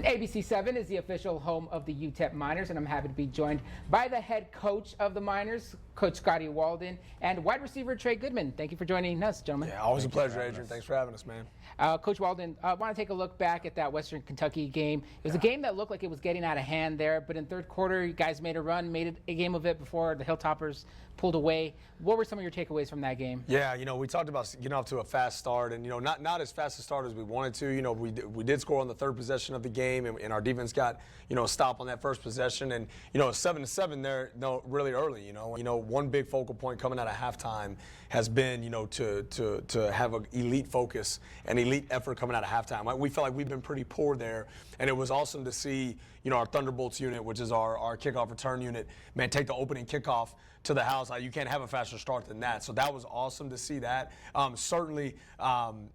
ABC7 is the official home of the UTEP Miners, and I'm happy to be joined by the head coach of the Miners, Coach Scotty Walden, and wide receiver Trey Goodman. Thank you for joining us, gentlemen. Yeah, always a pleasure, Adrian. Thanks for having us, man. Coach Walden, I want to take a look back at that Western Kentucky game. It was a game that looked like it was getting out of hand there, but in third quarter, you guys made a run, made a game of it before the Hilltoppers pulled away. What were some of your takeaways from that game? Yeah, we talked about getting off to a fast start, and not as fast a start as we wanted to. We did score on the third possession of the game, and our defense got a stop on that first possession, and 7-7 there, really early. One big focal point coming out of halftime has been to have an elite focus and elite effort coming out of halftime. We felt like we've been pretty poor there, and it was awesome to see our Thunderbolts unit, which is our kickoff return unit, man, take the opening kickoff to the house. You can't have a faster start than that. So that was awesome to see that. Certainly,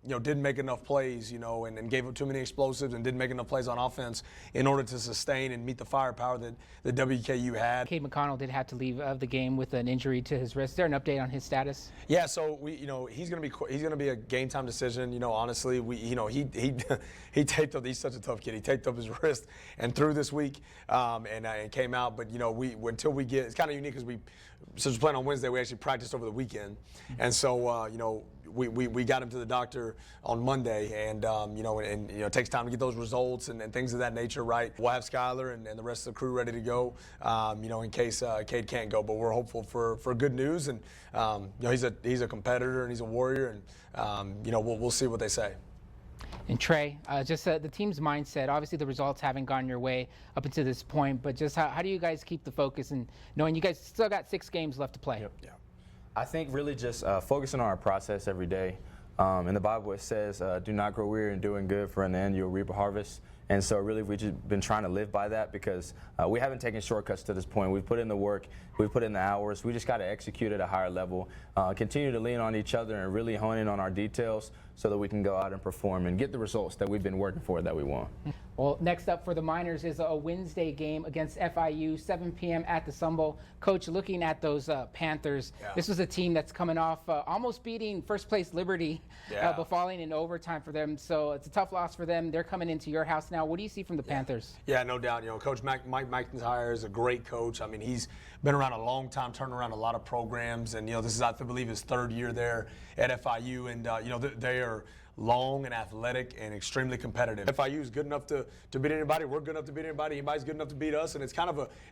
didn't make enough plays, and gave up too many explosives and didn't make enough plays on offense in order to sustain and meet the firepower that the WKU had. Cade McConnell did have to leave the game with an injury to his wrist. Is there an update on his status? Yeah, so he's going to be a game time decision. Honestly, he taped up. He's such a tough kid. He taped up his wrist and threw this week and came out. But until we get, it's kind of unique because since we're playing on Wednesday, we actually practiced over the weekend, and so we got him to the doctor on Monday, and it takes time to get those results and things of that nature right. We'll have Skylar and the rest of the crew ready to go, in case Cade can't go. But we're hopeful for good news, and he's a competitor and he's a warrior, and we'll see what they say. And Trey, just the team's mindset, obviously the results haven't gone your way up until this point, but just how do you guys keep the focus and knowing you guys still got 6 games left to play? Yeah. I think really just focusing on our process every day. In the Bible it says, do not grow weary in doing good, for in the end you'll reap a harvest. And so really we've just been trying to live by that because we haven't taken shortcuts to this point. We've put in the work, we've put in the hours. We just got to execute at a higher level, continue to lean on each other and really hone in on our details so that we can go out and perform and get the results that we've been working for that we want. Well, next up for the Miners is a Wednesday game against FIU, 7 p.m. at the Sun Bowl. Coach, looking at those Panthers, this was a team that's coming off almost beating first-place Liberty, but falling in overtime for them. So it's a tough loss for them. They're coming into your house now. What do you see from the Panthers? Yeah, no doubt. Coach Mike McIntyre is a great coach. I mean, he's been around a long time, turned around a lot of programs, and this is, I believe, his 3rd year there at FIU, and they are long and athletic and extremely competitive. FIU is good enough to beat anybody. We're good enough to beat anybody. Anybody's good enough to beat us, and it's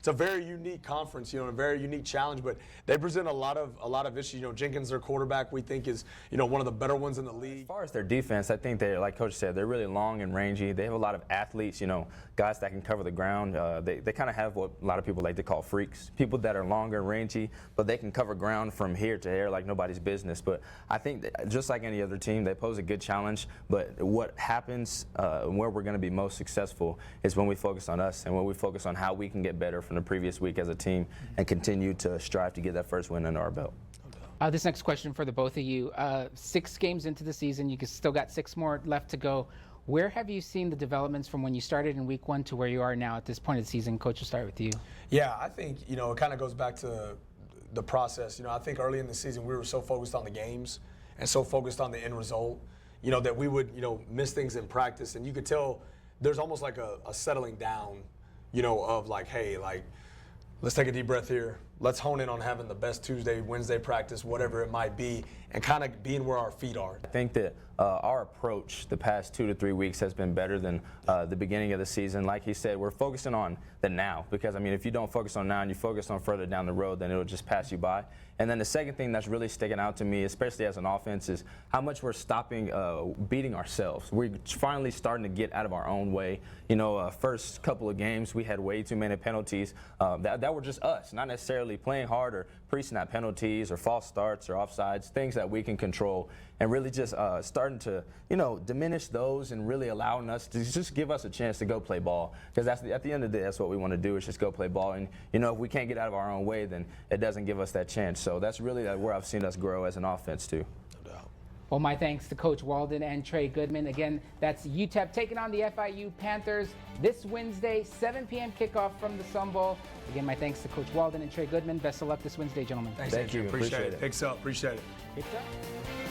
a very unique conference, a very unique challenge. But they present a lot of issues. Jenkins, their quarterback, we think is one of the better ones in the league. As far as their defense, I think they're, like Coach said, they're really long and rangy. They have a lot of athletes, guys that can cover the ground. They kind of have what a lot of people like to call freaks, people that are longer and rangy, but they can cover ground from here to there like nobody's business. But I think that just like any other team, they pose a good challenge. But what happens, where we're going to be most successful is when we focus on us and when we focus on how we can get better from the previous week as a team and continue to strive to get that first win under our belt. This next question for the both of you. 6 games into the season, you still got 6 more left to go. Where have you seen the developments from when you started in week 1 to where you are now at this point of the season? Coach, we'll start with you. Yeah, I think, it kind of goes back to the process. I think early in the season we were so focused on the games and so focused on the end result, that we would, miss things in practice. And you could tell there's almost like a settling down, of like, hey, like, let's take a deep breath here. Let's hone in on having the best Tuesday, Wednesday practice, whatever it might be, and kind of being where our feet are. I think that our approach the past 2 to 3 weeks has been better than the beginning of the season. Like he said, we're focusing on the now because, I mean, if you don't focus on now and you focus on further down the road, then it'll just pass you by. And then the second thing that's really sticking out to me, especially as an offense, is how much we're stopping beating ourselves. We're finally starting to get out of our own way. First couple of games, we had way too many penalties that were just us, not necessarily playing hard or pre-snap penalties or false starts or offsides, things that we can control, and really just starting to, diminish those and really allowing us to just give us a chance to go play ball. Because at the end of the day, that's what we want to do is just go play ball. And, if we can't get out of our own way, then it doesn't give us that chance. So that's really where I've seen us grow as an offense, too. Well, my thanks to Coach Walden and Trey Goodman. Again, that's UTEP taking on the FIU Panthers this Wednesday, 7 p.m. kickoff from the Sun Bowl. Again, my thanks to Coach Walden and Trey Goodman. Best of luck this Wednesday, gentlemen. Thank you. Appreciate it. Picks up. Appreciate it. Picks up.